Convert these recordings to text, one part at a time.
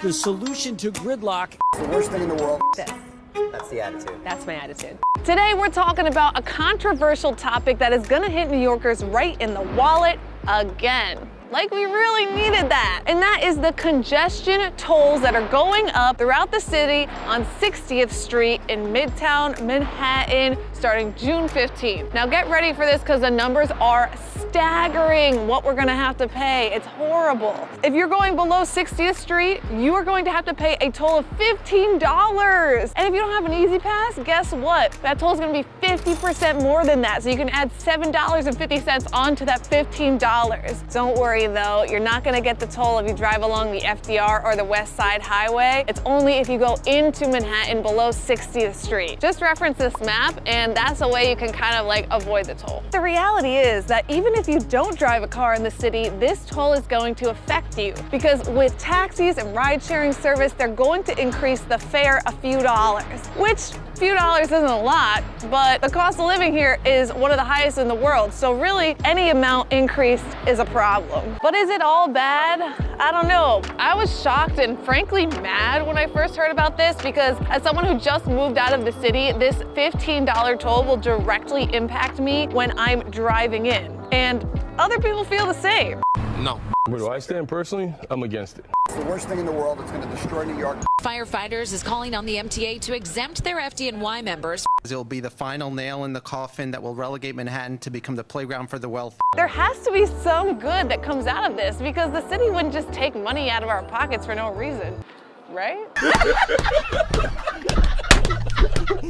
The solution to gridlock. It's the worst thing in the world. That's the attitude. That's my attitude. Today we're talking about a controversial topic that is gonna hit New Yorkers right in the wallet again. Like we really needed that. And that is the congestion tolls that are going up throughout the city on 60th Street in Midtown Manhattan starting June 15th. Now get ready for this because the numbers are staggering what we're gonna have to pay. It's horrible. If you're going below 60th Street, you are going to have to pay a toll of $15. And if you don't have an E-ZPass, guess what? That toll is gonna be 50% more than that. So you can add $7.50 onto that $15. Don't worry though, you're not gonna get the toll if you drive along the FDR or the West Side Highway. It's only if you go into Manhattan below 60th Street. Just reference this map and that's a way you can kind of like avoid the toll. The reality is that even if you don't drive a car in the city, this toll is going to affect you because with taxis and ride sharing service, they're going to increase the fare a few dollars, which a few dollars isn't a lot, but the cost of living here is one of the highest in the world. So really any amount increased is a problem. But is it all bad? I don't know. I was shocked and frankly mad when I first heard about this because as someone who just moved out of the city, this $15 toll will directly impact me when I'm driving in. And other people feel the same. No. Where do I stand personally? I'm against it. It's the worst thing in the world. It's going to destroy New York. Firefighters is calling on the MTA to exempt their FDNY members. It'll be the final nail in the coffin that will relegate Manhattan to become the playground for the wealthy. There has to be some good that comes out of this because the city wouldn't just take money out of our pockets for no reason, right?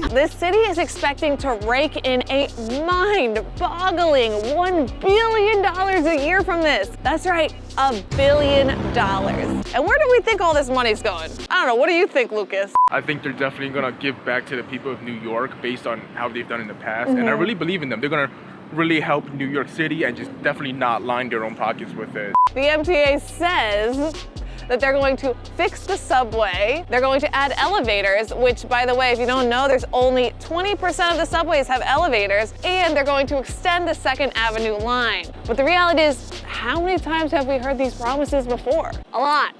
This city is expecting to rake in a mind-boggling $1 billion a year from this. That's right, $1 billion. And where do we think all this money's going? I don't know, what do you think, Lucas? I think they're definitely gonna give back to the people of New York based on how they've done in the past. And I really believe in them. They're gonna really help New York City and just definitely not line their own pockets with it. The MTA says that they're going to fix the subway. They're going to add elevators, which by the way, if you don't know, there's only 20% of the subways have elevators, and they're going to extend the 2nd Avenue line. But the reality is, how many times have we heard these promises before? A lot.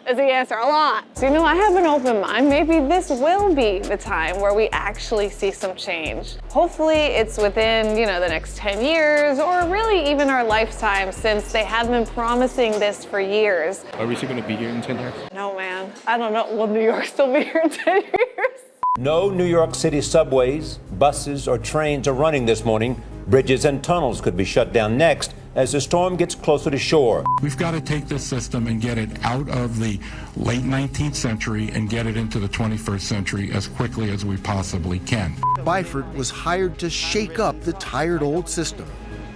Is the answer, a lot. So I have an open mind. Maybe this will be the time where we actually see some change. Hopefully it's within, the next 10 years or really even our lifetime since they have been promising this for years. Are we still gonna be here in 10 years? No, man. I don't know. Will New York still be here in 10 years? No New York City subways, buses, or trains are running this morning. Bridges and tunnels could be shut down next as the storm gets closer to shore. We've got to take this system and get it out of the late 19th century and get it into the 21st century as quickly as we possibly can. Byford was hired to shake up the tired old system.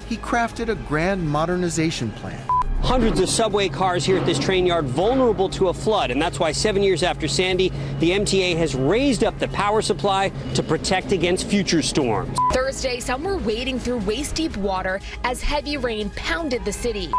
He crafted a grand modernization plan. Hundreds of subway cars here at this train yard vulnerable to a flood, and that's why 7 years after Sandy, the MTA has raised up the power supply to protect against future storms. Thursday, some were wading through waist-deep water as heavy rain pounded the city.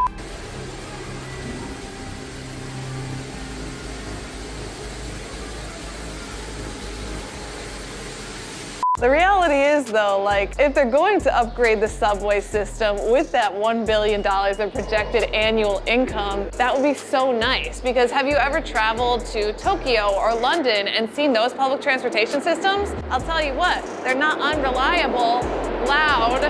The reality is though, if they're going to upgrade the subway system with that $1 billion of projected annual income, that would be so nice. Because have you ever traveled to Tokyo or London and seen those public transportation systems? I'll tell you what, they're not unreliable, loud,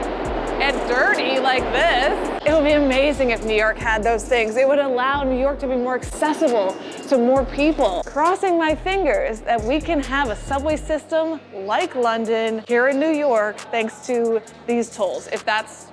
and dirty like this. It would be amazing if New York had those things. It would allow New York to be more accessible to more people. Crossing my fingers that we can have a subway system like London here in New York thanks to these tolls, if that's,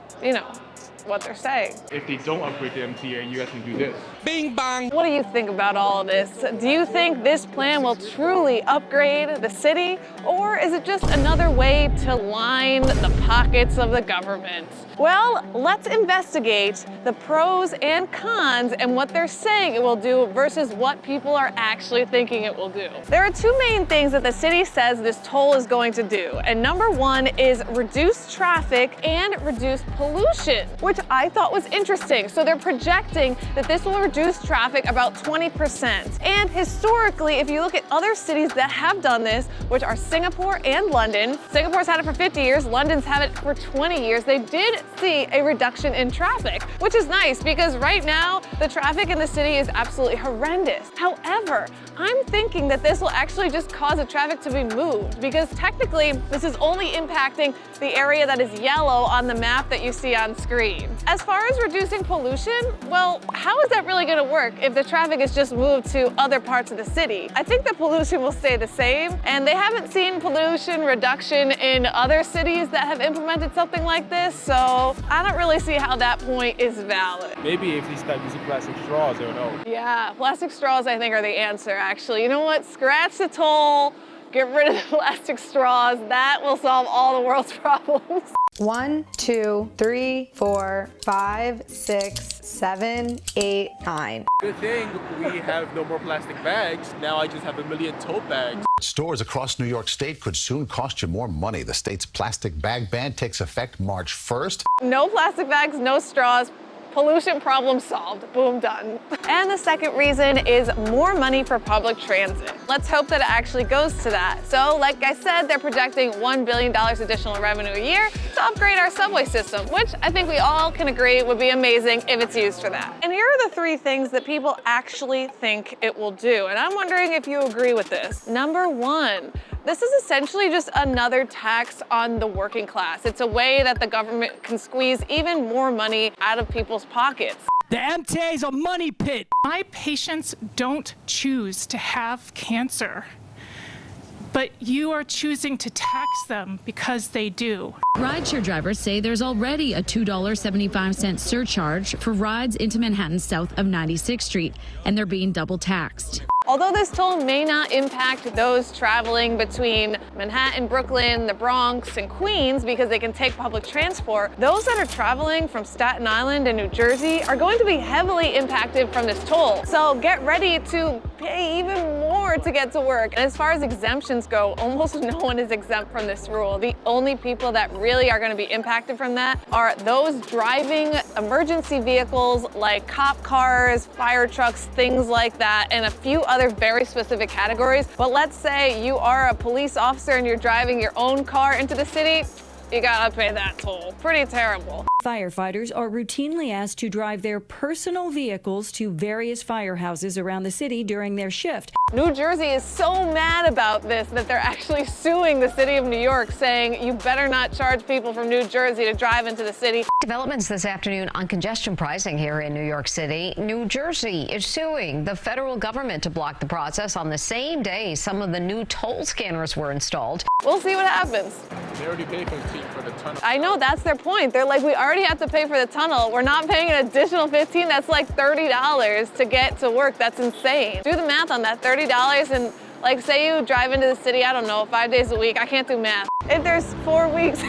what they're saying. If they don't upgrade the MTA, you guys can do this. Bing bang. What do you think about all of this? Do you think this plan will truly upgrade the city, or is it just another way to line the pockets of the government? Well, let's investigate the pros and cons and what they're saying it will do versus what people are actually thinking it will do. There are two main things that the city says this toll is going to do, and number one is reduce traffic and reduce pollution, which which I thought was interesting. So they're projecting that this will reduce traffic about 20%. And historically, if you look at other cities that have done this, which are Singapore and London, Singapore's had it for 50 years, London's had it for 20 years, they did see a reduction in traffic, which is nice because right now the traffic in the city is absolutely horrendous. However, I'm thinking that this will actually just cause the traffic to be moved because technically this is only impacting the area that is yellow on the map that you see on screen. As far as reducing pollution, well, how is that really going to work if the traffic is just moved to other parts of the city? I think the pollution will stay the same, and they haven't seen pollution reduction in other cities that have implemented something like this, so I don't really see how that point is valid. Maybe if they start using plastic straws, they'll know. Yeah, plastic straws I think are the answer, actually. You know what? Scratch the toll, get rid of the plastic straws. That will solve all the world's problems. 1, 2, 3, 4, 5, 6, 7, 8, 9. Good thing we have no more plastic bags. Now I just have a million tote bags. Stores across New York State could soon cost you more money. The state's plastic bag ban takes effect March 1st. No plastic bags, no straws. Pollution problem solved. Boom, done. And the second reason is more money for public transit. Let's hope that it actually goes to that. So, like I said, they're projecting $1 billion additional revenue a year to upgrade our subway system, which I think we all can agree would be amazing if it's used for that. And here are the 3 things that people actually think it will do. And I'm wondering if you agree with this. Number 1, this is essentially just another tax on the working class. It's a way that the government can squeeze even more money out of people's pockets. The MTA is a money pit. My patients don't choose to have cancer, but you are choosing to tax them because they do. Rideshare drivers say there's already a $2.75 surcharge for rides into Manhattan south of 96th Street, and they're being double taxed. Although this toll may not impact those traveling between Manhattan, Brooklyn, the Bronx, and Queens because they can take public transport, those that are traveling from Staten Island and New Jersey are going to be heavily impacted from this toll. So get ready to pay even more to get to work. And as far as exemptions go, almost no one is exempt from this rule. The only people that really are going to be impacted from that are those driving emergency vehicles like cop cars, fire trucks, things like that, and a few other very specific categories. But let's say you are a police officer and you're driving your own car into the city, you gotta pay that toll. Pretty terrible. Firefighters are routinely asked to drive their personal vehicles to various firehouses around the city during their shift. New Jersey is so mad about this that they're actually suing the city of New York, saying you better not charge people from New Jersey to drive into the city. Developments this afternoon on congestion pricing here in New York City. New Jersey is suing the federal government to block the process on the same day some of the new toll scanners were installed. We'll see what happens. They already paid for the tunnel. I know, that's their point. They're like, we already have to pay for the tunnel. We're not paying an additional $15. That's like $30 to get to work. That's insane. Do the math on that. $30 and like say you drive into the city, I don't know, 5 days a week. I can't do math. If there's 4 weeks,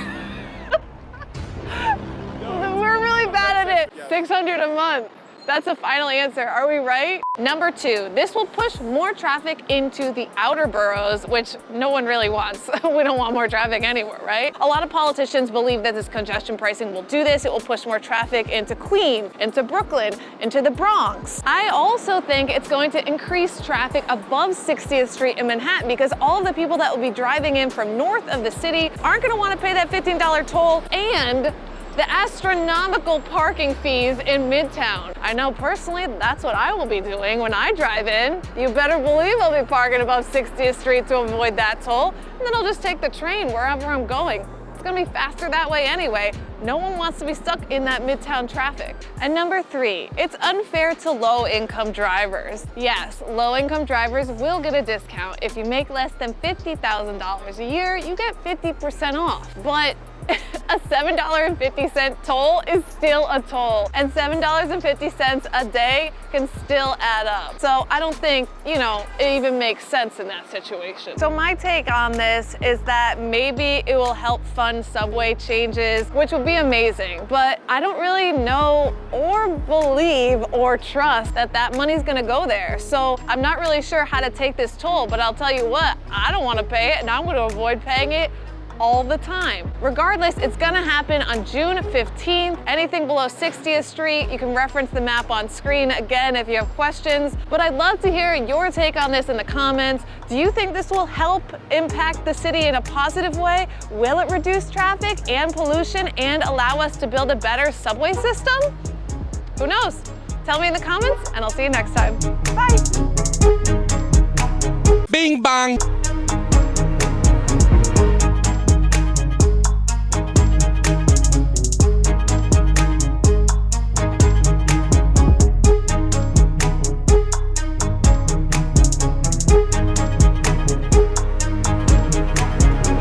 we're really bad at it. $600 a month. That's a final answer. Are we right? Number 2, this will push more traffic into the outer boroughs, which no one really wants. We don't want more traffic anywhere, right? A lot of politicians believe that this congestion pricing will do this. It will push more traffic into Queens, into Brooklyn, into the Bronx. I also think it's going to increase traffic above 60th Street in Manhattan because all of the people that will be driving in from north of the city aren't going to want to pay that $15 toll and the astronomical parking fees in Midtown. I know personally that's what I will be doing when I drive in. You better believe I'll be parking above 60th Street to avoid that toll, and then I'll just take the train wherever I'm going. It's gonna be faster that way anyway. No one wants to be stuck in that Midtown traffic. And number 3, it's unfair to low-income drivers. Yes, low-income drivers will get a discount. If you make less than $50,000 a year, you get 50% off. But a $7.50 toll is still a toll, and $7.50 a day can still add up. So I don't think, it even makes sense in that situation. So my take on this is that maybe it will help fund subway changes, which would be amazing, but I don't really know or believe or trust that that money's gonna go there. So I'm not really sure how to take this toll, but I'll tell you what, I don't wanna pay it and I'm gonna avoid paying it all the time. Regardless, it's gonna happen on June 15th. Anything below 60th Street, you can reference the map on screen again if you have questions. But I'd love to hear your take on this in the comments. Do you think this will help impact the city in a positive way? Will it reduce traffic and pollution and allow us to build a better subway system? Who knows? Tell me in the comments, and I'll see you next time. Bye. Bing bang.